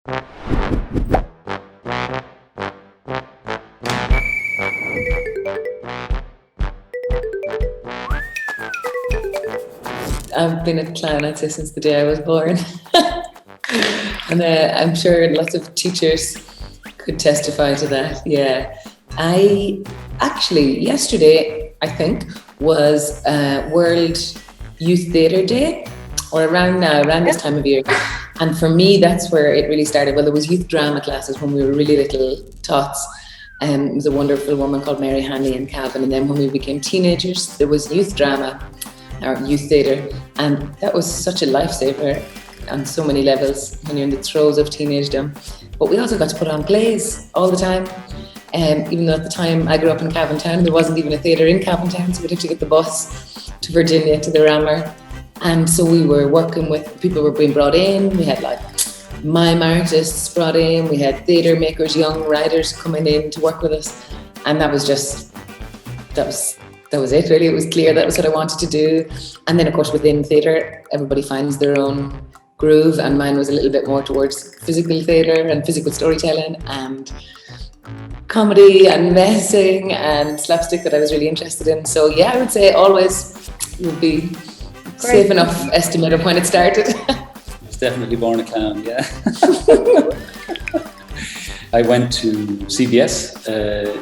I've been a clown, I'd say, since the day I was born. And I'm sure lots of teachers could testify to that. Yeah. I actually, yesterday, I think, was World Youth Theatre Day, or around this time of year. And for me, that's where it really started. Well, there was youth drama classes when we were really little tots. It was a wonderful woman called Mary Hanley and Calvin. And then when we became teenagers, there was youth drama, or youth theatre. And that was such a lifesaver on so many levels when you're in the throes of teenagedom. But we also got to put on plays all the time. Even though at the time I grew up in Cavan Town, there wasn't even a theatre in Cavan Town, so we'd have to get the bus to Virginia, to the Rammer. And so we were working with, people were being brought in. We had like mime artists brought in. We had theatre makers, young writers coming in to work with us. And that was it really. It was clear that was what I wanted to do. And then of course within theatre, everybody finds their own groove, and mine was a little bit more towards physical theatre and physical storytelling and comedy and messing and slapstick that I was really interested in. So yeah, I would say always would be safe enough estimate of when it started. I was definitely born a clown, yeah. I went to CBS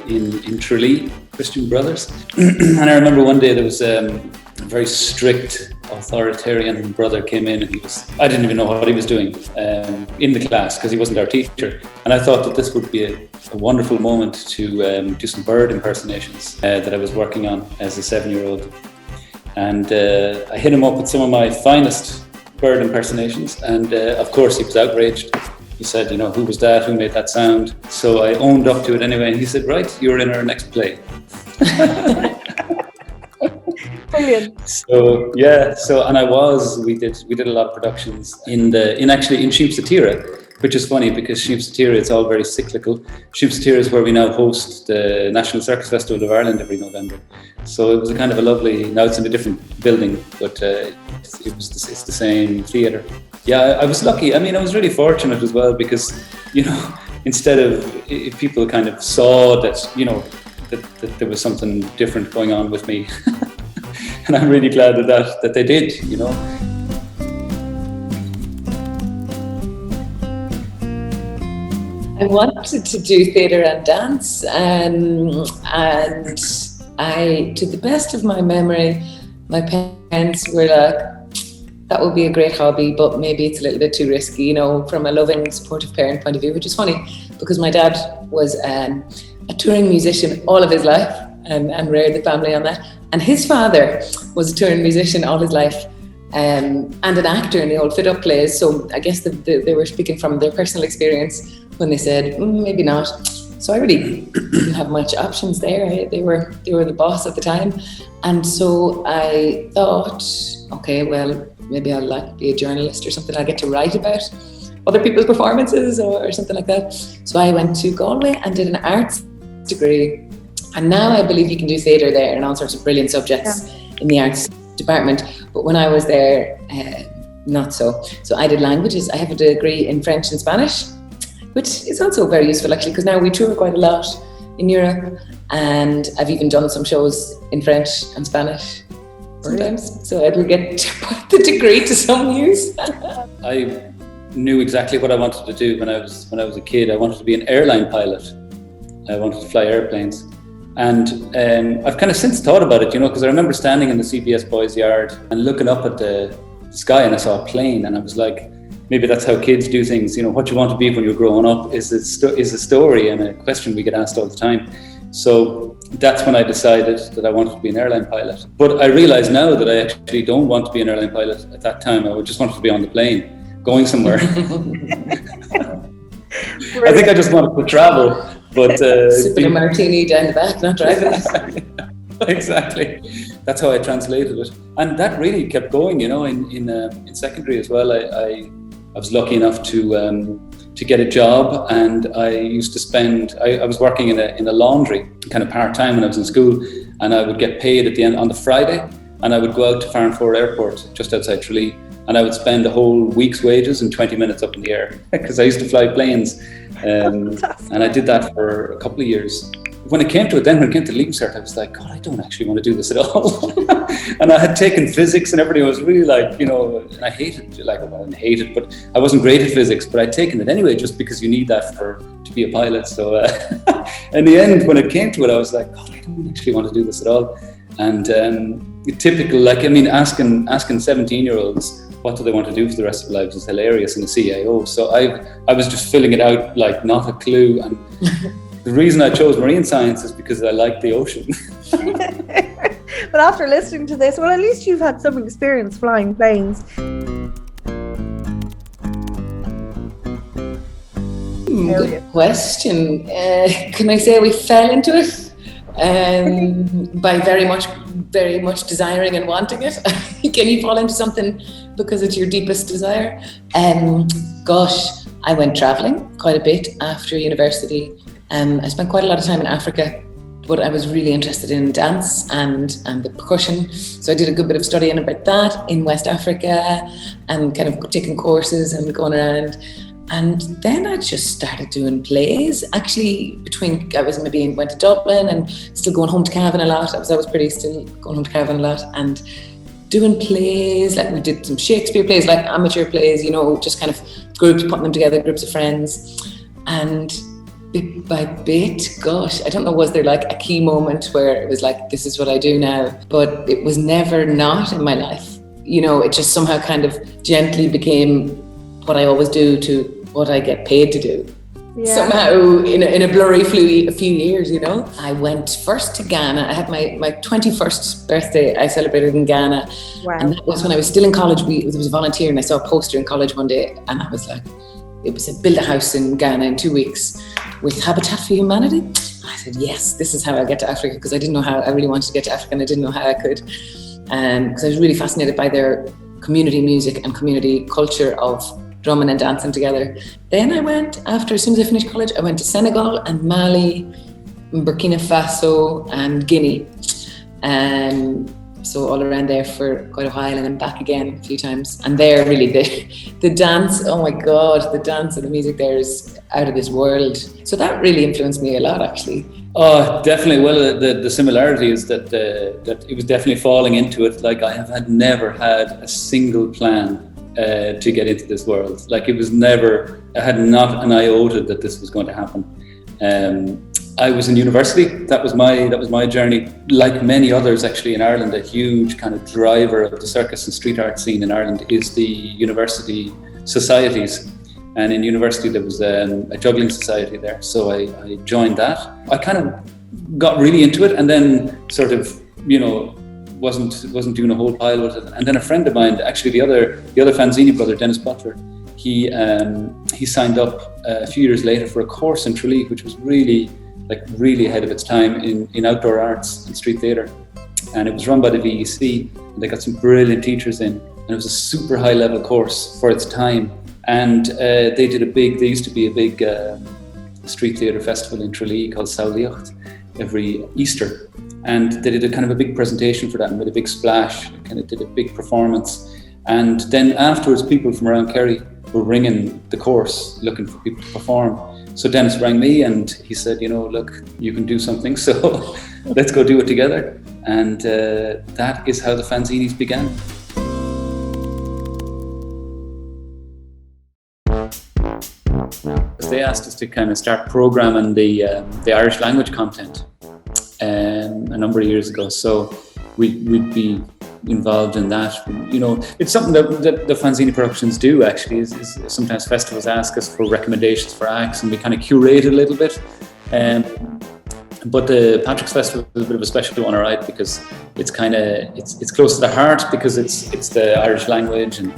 in Tralee, Christian Brothers. And I remember one day there was a very strict authoritarian brother came in, and I didn't even know what he was doing in the class because he wasn't our teacher. And I thought that this would be a wonderful moment to do some bird impersonations that I was working on as a 7-year-old. And I hit him up with some of my finest bird impersonations. And of course he was outraged. He said, you know, who was that? Who made that sound? So I owned up to it anyway. And he said, right, you're in our next play. Brilliant. So yeah, and we did a lot of productions in Sheep Satira, which is funny because Sheep Satira, it's all very cyclical. Sheep Satira is where we now host the National Circus Festival of Ireland every November. So it was a kind of a lovely, now it's in a different building, but it's the same theatre. Yeah, I was lucky. I mean, I was really fortunate as well because, you know, instead of, if people kind of saw that, you know, that there was something different going on with me. And I'm really glad that they did, you know. I wanted to do theatre and dance, and I, to the best of my memory, my parents were like, that would be a great hobby, but maybe it's a little bit too risky, you know, from a loving, supportive parent point of view, which is funny because my dad was a touring musician all of his life and reared the family on that. And his father was a touring musician all his life and an actor in the old Fit Up plays. So I guess they were speaking from their personal experience when they said, maybe not. So I really didn't have much options there. They were the boss at the time. And so I thought, okay, well, maybe I'll like be a journalist or something. I'll get to write about other people's performances or something like that. So I went to Galway and did an arts degree. And now I believe you can do theatre there and all sorts of brilliant subjects in the arts department. But when I was there, not so. So I did languages. I have a degree in French and Spanish, which is also very useful actually, because now we tour quite a lot in Europe. And I've even done some shows in French and Spanish sometimes. So I will get to put the degree to some use. I knew exactly what I wanted to do when I was a kid. I wanted to be an airline pilot. I wanted to fly airplanes. And I've kind of since thought about it, you know, because I remember standing in the CBS Boys Yard and looking up at the sky and I saw a plane and I was like, maybe that's how kids do things, you know, what you want to be when you're growing up is a story and a question we get asked all the time. So that's when I decided that I wanted to be an airline pilot. But I realize now that I actually don't want to be an airline pilot. At that time, I just wanted to be on the plane, going somewhere. I think I just wanted to travel. But sipping a martini down the back, not driving. Exactly. That's how I translated it, and that really kept going. You know, in secondary as well. I was lucky enough to get a job, and I used to spend. I was working in a laundry, kind of part time when I was in school, and I would get paid at the end on the Friday, and I would go out to Farnford Airport, just outside Tralee, and I would spend a whole week's wages in 20 minutes up in the air, because I used to fly planes, and I did that for a couple of years. When it came to the Leaving Cert, I was like, God, I don't actually want to do this at all. And I had taken physics and everything. I was really like, and I hated, I didn't hate it, but I wasn't great at physics, but I'd taken it anyway, just because you need that to be a pilot. So in the end, when it came to it, I was like, God, I don't actually want to do this at all. And typical, asking 17-year-olds, what do they want to do for the rest of their lives is hilarious in a CIO. So I was just filling it out like not a clue. And the reason I chose marine science is because I like the ocean. But after listening to this, well, at least you've had some experience flying planes. Good question. Can I say we fell into it by very much desiring and wanting it? Can you fall into something because it's your deepest desire? Gosh, I went traveling quite a bit after university. I spent quite a lot of time in Africa, but I was really interested in dance and the percussion. So I did a good bit of studying about that in West Africa and kind of taking courses and going around. And then I just started doing plays. Actually, went to Dublin and still going home to Cavan a lot. I was still going home to Cavan a lot and doing plays. Like we did some Shakespeare plays, like amateur plays, just kind of groups, putting them together, groups of friends. And bit by bit, gosh, I don't know, was there like a key moment where it was like, this is what I do now? But it was never not in my life. It just somehow kind of gently became what I always do to what I get paid to do. Yeah. Somehow in a blurry few years, I went first to Ghana. I had my 21st birthday I celebrated in Ghana. Wow. And that was when I was still in college. There was a volunteer and I saw a poster in college one day and I was like, it was a build a house in Ghana in 2 weeks with Habitat for Humanity. I said, yes, this is how I get to Africa, because I didn't know how. I really wanted to get to Africa and I didn't know how I could. Because I was really fascinated by their community music and community culture of drumming and dancing together. Then I went, as soon as I finished college, I went to Senegal and Mali, Burkina Faso and Guinea. So all around there for quite a while and then back again a few times. And there really, the dance, oh my God, the dance and the music there is out of this world. So that really influenced me a lot, actually. Oh, definitely. Well, the similarity is that it was definitely falling into it. Like I had never had a single plan to get into this world. Like it was never, I had not an iota that this was going to happen. I was in university. That was my journey. Like many others actually in Ireland, a huge kind of driver of the circus and street art scene in Ireland is the university societies. And in university there was a juggling society there. So I joined that. I kind of got really into it and then sort of, wasn't doing a whole pile with it. And then a friend of mine, actually the other Fanzini brother, Dennis Butler, he signed up a few years later for a course in Tralee, which was really ahead of its time in outdoor arts and street theatre. And it was run by the VEC, and they got some brilliant teachers in, and it was a super high level course for its time. And they used to be a big street theatre festival in Tralee called Saoilíocht every Easter. And they did a kind of a big presentation for that and made a big splash, kind of did a big performance. And then afterwards, people from around Kerry were ringing the course looking for people to perform. So Dennis rang me and he said, look, you can do something, so let's go do it together. And that is how the fanzinis began. They asked us to kind of start programming the Irish language content a number of years ago. So we'd be involved in that. It's something that the fanzine productions do actually, is sometimes festivals ask us for recommendations for acts and we kind of curate it a little bit. But the Patrick's Festival is a bit of a special one, all right, because it's kind of, it's close to the heart because it's the Irish language and,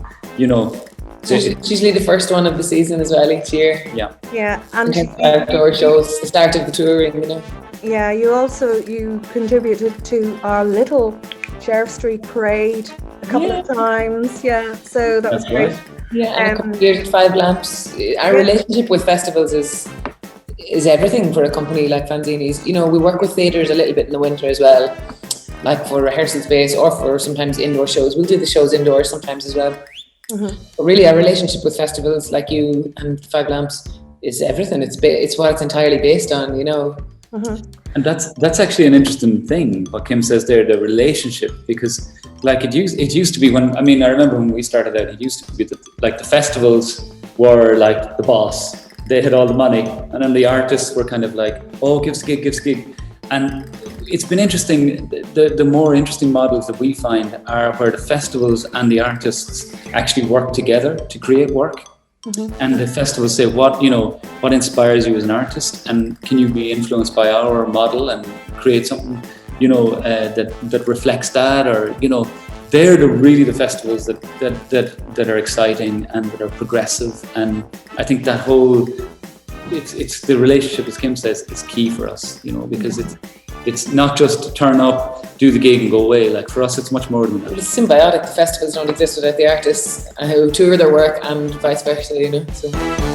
It's usually the first one of the season as well each year. Yeah. Yeah. And outdoor shows, the start of the touring, Yeah, you contributed to our little Sheriff Street parade a couple of times. Yeah, so that was great. Right. Yeah, and a couple of years at Five Lamps. Our relationship with festivals is everything for a company like Fanzini's. We work with theatres a little bit in the winter as well. like for rehearsal space or for sometimes indoor shows. We'll do the shows indoors sometimes as well. But really, our relationship with festivals like you and Five Lamps is everything. It's what it's entirely based on, you know. And that's actually an interesting thing, what Kim says there, the relationship, because like it used to be when, I mean, I remember when we started out, it used to be that like the festivals were like the boss. They had all the money, and then the artists were kind of like, oh, give us a gig. And it's been interesting, the more interesting models that we find are where the festivals and the artists actually work together to create work. And the festivals say, what inspires you as an artist, and can you be influenced by our model and create something, that reflects that, or, they're really the festivals that are exciting and that are progressive. And I think that whole, it's the relationship, as Kim says, is key for us, because it's not just turn up, do the gig and go away. Like for us, it's much more than that. It's symbiotic. The festivals don't exist without the artists who tour their work and vice versa, So.